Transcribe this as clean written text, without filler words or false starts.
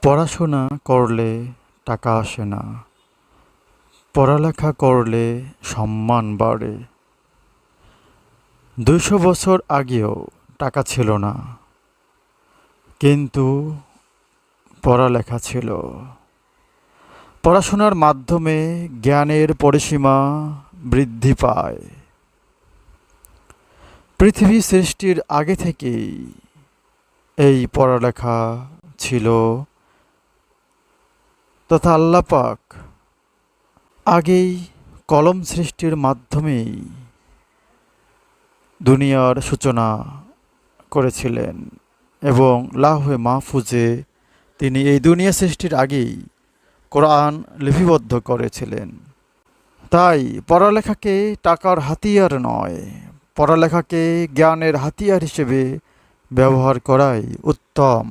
পড়াশোনা করলে টাকা আসে না, পড়ালেখা করলে সম্মান বাড়ে। ২০০ বছর আগেও টাকা ছিল না, কিন্তু পড়ালেখা ছিল। পড়াশোনার মাধ্যমে জ্ঞানের পরিসীমা বৃদ্ধি পায়। পৃথিবী সৃষ্টির আগে থেকেই এই পড়ালেখা ছিল, তথা আল্লাহ পাক আগেই কলম সৃষ্টির মাধ্যমেই দুনিয়ার সূচনা করেছিলেন এবং লাউহে মাহফুজে তিনি এই দুনিয়া সৃষ্টির আগেই কোরআন লিপিবদ্ধ করেছিলেন। তাই পড়ালেখাকে টাকার হাতিয়ার নয়, পড়ালেখাকে জ্ঞানের হাতিয়ার হিসেবে ব্যবহার করাই উত্তম।